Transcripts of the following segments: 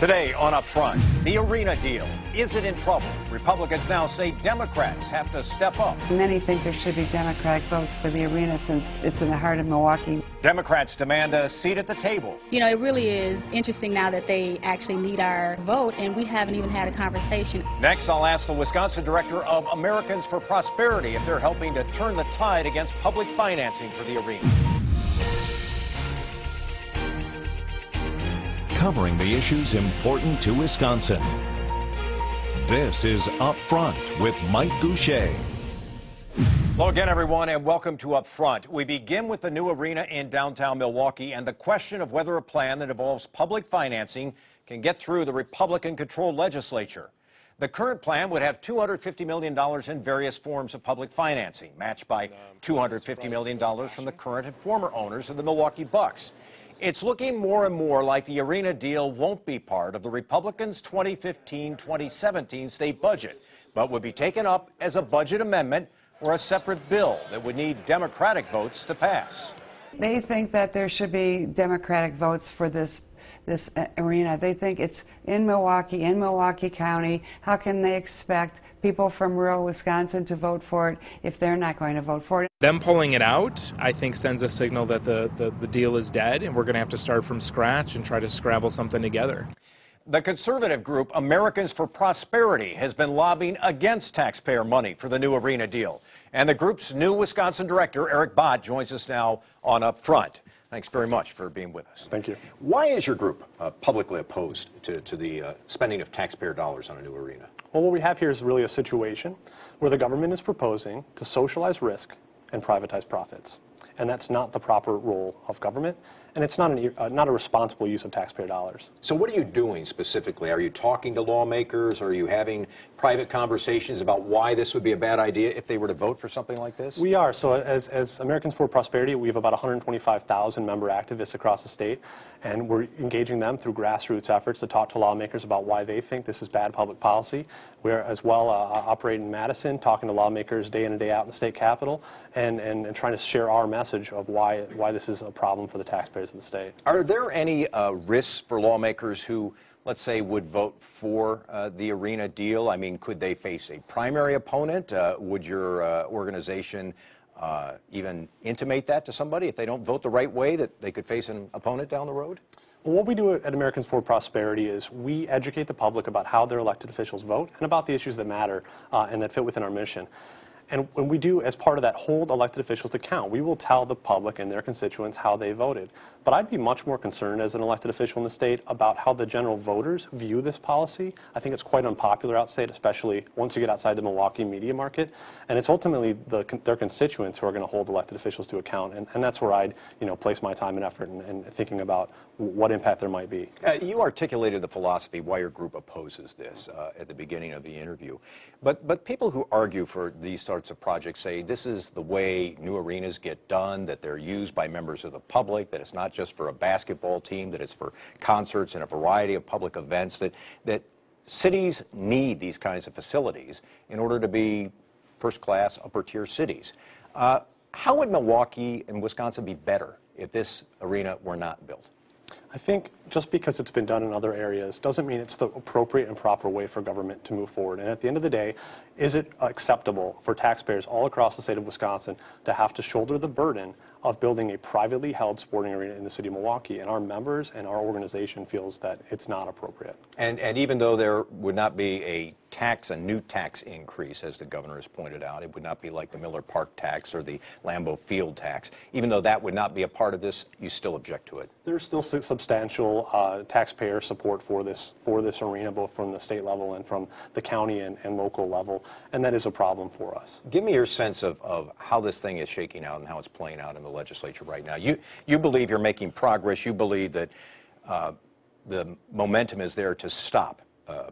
Today on Upfront, the arena deal. Is it in trouble? Republicans now say Democrats have to step up. Many think there should be Democratic votes for the arena since it's in the heart of Milwaukee. Democrats demand a seat at the table. You know, it really is interesting now that they actually need our vote, and we haven't even had a conversation. Next, I'll ask the Wisconsin director of Americans for Prosperity if they're helping to turn the tide against public financing for the arena. Covering the issues important to Wisconsin. This is Up Front with Mike Goucher. Hello again, everyone, and welcome to Up Front. We begin with the new arena in downtown Milwaukee and the question of whether a plan that involves public financing can get through the Republican-controlled legislature. The current plan would have $250 million in various forms of public financing, matched by $250 million from the current and former owners of the Milwaukee Bucks. It's looking more and more like the arena deal won't be part of the Republicans' 2015-2017 state budget, but would be taken up as a budget amendment or a separate bill that would need Democratic votes to pass. They think that there should be Democratic votes for this arena. They think it's in Milwaukee County. How can they expect people from rural Wisconsin to vote for it if they're not going to vote for it? Them pulling it out, I think, sends a signal that the deal is dead, and we're going to have to start from scratch and try to scrabble something together. The conservative group Americans for Prosperity has been lobbying against taxpayer money for the new arena deal. And the group's new Wisconsin director, Eric Bott, joins us now on Up Front. Thanks very much for being with us. Thank you. Why is your group publicly opposed to the spending of taxpayer dollars on a new arena? Well, what we have here is really a situation where the government is proposing to socialize risk and privatize profits. And that's not the proper role of government, and it's not a responsible use of taxpayer dollars. So what are you doing specifically? Are you talking to lawmakers? Are you having private conversations about why this would be a bad idea if they were to vote for something like this? We are. So as Americans for Prosperity, we have about 125,000 member activists across the state, and we're engaging them through grassroots efforts to talk to lawmakers about why they think this is bad public policy. We're as well operating in Madison, talking to lawmakers day in and day out in the state capitol, and trying to share our message of why this is a problem for the taxpayers of the state. Are there any risks for lawmakers who, let's say, would vote for the arena deal? I mean, could they face a primary opponent? Would your organization even intimate that to somebody if they don't vote the right way, that they could face an opponent down the road? Well, what we do at Americans for Prosperity is we educate the public about how their elected officials vote and about the issues that matter and that fit within our mission. And when we do, as part of that, hold elected officials to account, we will tell the public and their constituents how they voted. But I'd be much more concerned as an elected official in the state about how the general voters view this policy. I think it's quite unpopular outside, especially once you get outside the Milwaukee media market. And it's ultimately their constituents who are going to hold elected officials to account. And that's where I'd place my time and effort in thinking about what impact there might be. You articulated the philosophy why your group opposes this at the beginning of the interview. But people who argue for these sorts of projects say this is the way new arenas get done, that they're used by members of the public, that it's not just for a basketball team, that it's for concerts and a variety of public events, that cities need these kinds of facilities in order to be first-class, upper-tier cities. How would Milwaukee and Wisconsin be better if this arena were not built? I think just because it's been done in other areas doesn't mean it's the appropriate and proper way for government to move forward. And at the end of the day, is it acceptable for taxpayers all across the state of Wisconsin to have to shoulder the burden of building a privately held sporting arena in the city of Milwaukee? And our members and our organization feels that it's not appropriate. And even though there would not be a new tax increase, as the governor has pointed out, it would not be like the Miller Park tax or the Lambeau Field tax. Even though that would not be a part of this, you still object to it. There's still substantial taxpayer support for this arena, both from the state level and from the county and local level, and that is a problem for us. Give me your sense of how this thing is shaking out and how it's playing out in the legislature right now. You believe you're making progress. You believe that the momentum is there to stop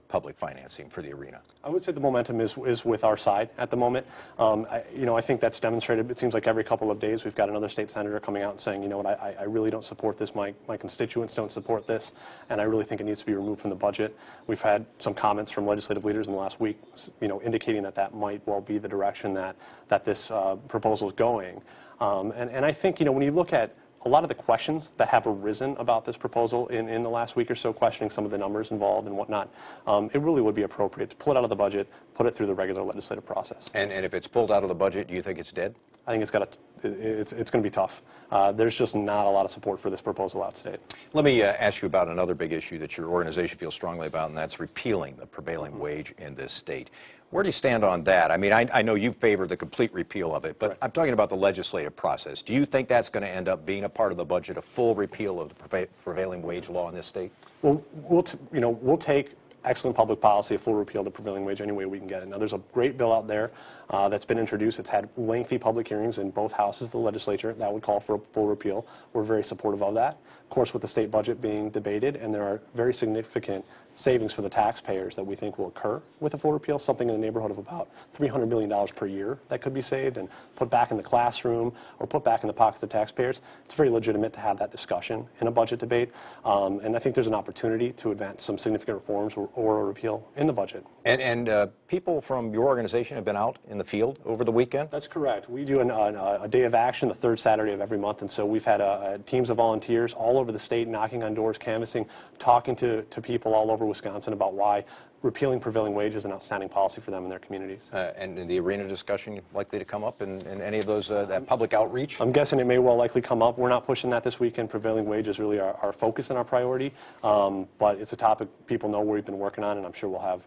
public financing for the arena. I would say the momentum is with our side at the moment. I think that's demonstrated. It seems like every couple of days we've got another state senator coming out and saying, you know what, I really don't support this. My constituents don't support this, and I really think it needs to be removed from the budget. We've had some comments from legislative leaders in the last week, indicating that might well be the direction that this proposal is going. And I think, when you look at a lot of the questions that have arisen about this proposal in the last week or so, questioning some of the numbers involved and whatnot, it really would be appropriate to pull it out of the budget, put it through the regular legislative process. And if it's pulled out of the budget, do you think it's dead? I think it's going to be tough. There's just not a lot of support for this proposal out of state. Let me ask you about another big issue that your organization feels strongly about, and that's repealing the prevailing wage in this state. Where do you stand on that? I mean, I know you favor the complete repeal of it, but Right. I'm talking about the legislative process. Do you think that's going to end up being a part of the budget, a full repeal of the prevailing wage law in this state? Well, we'll take excellent public policy, a full repeal of the prevailing wage any way we can get it. Now, there's a great bill out there that's been introduced. It's had lengthy public hearings in both houses of the legislature that would call for a full repeal. We're very supportive of that. Of course, with the state budget being debated, and there are very significant savings for the taxpayers that we think will occur with a full repeal, something in the neighborhood of about $300 million per year that could be saved and put back in the classroom or put back in the pockets of taxpayers. It's very legitimate to have that discussion in a budget debate, and I think there's an opportunity to advance some significant reforms or a repeal in the budget. And people from your organization have been out in the field over the weekend? That's correct. We do a day of action the third Saturday of every month, and so we've had teams of volunteers all over the state knocking on doors, canvassing, talking to people all over Wisconsin about why repealing prevailing wage is an outstanding policy for them and their communities. And in the arena discussion likely to come up in any of those that public outreach? I'm guessing it may well likely come up. We're not pushing that this weekend. Prevailing wage is really our focus and our priority, but it's a topic people know we've been working on, and I'm sure we'll have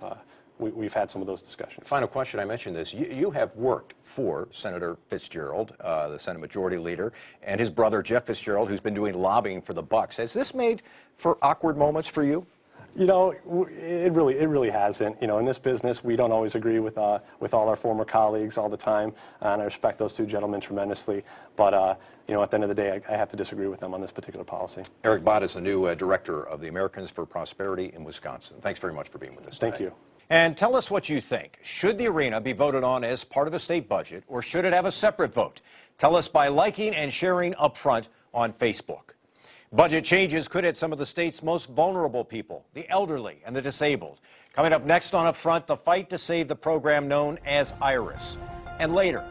we've had some of those discussions. Final question, I mentioned this. You have worked for Senator Fitzgerald, the Senate Majority Leader, and his brother Jeff Fitzgerald, who's been doing lobbying for the Bucks. Has this made for awkward moments for you? You know, it really hasn't. You know, in this business, we don't always agree with all our former colleagues all the time, and I respect those two gentlemen tremendously. But you know, at the end of the day, I have to disagree with them on this particular policy. Eric Bott is the new director of the Americans for Prosperity in Wisconsin. Thanks very much for being with us today. Thank you. And tell us what you think. Should the arena be voted on as part of the state budget, or should it have a separate vote? Tell us by liking and sharing Upfront on Facebook. Budget changes could hit some of the state's most vulnerable people, the elderly and the disabled. Coming up next on Upfront, the fight to save the program known as IRIS. And later,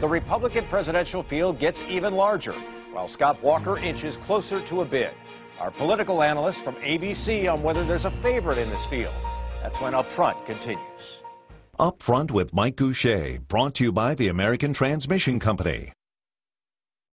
the Republican presidential field gets even larger, while Scott Walker inches closer to a bid. Our political analyst from ABC on whether there's a favorite in this field. That's when Upfront continues. Up Front with Mike Goucher, brought to you by the American Transmission Company.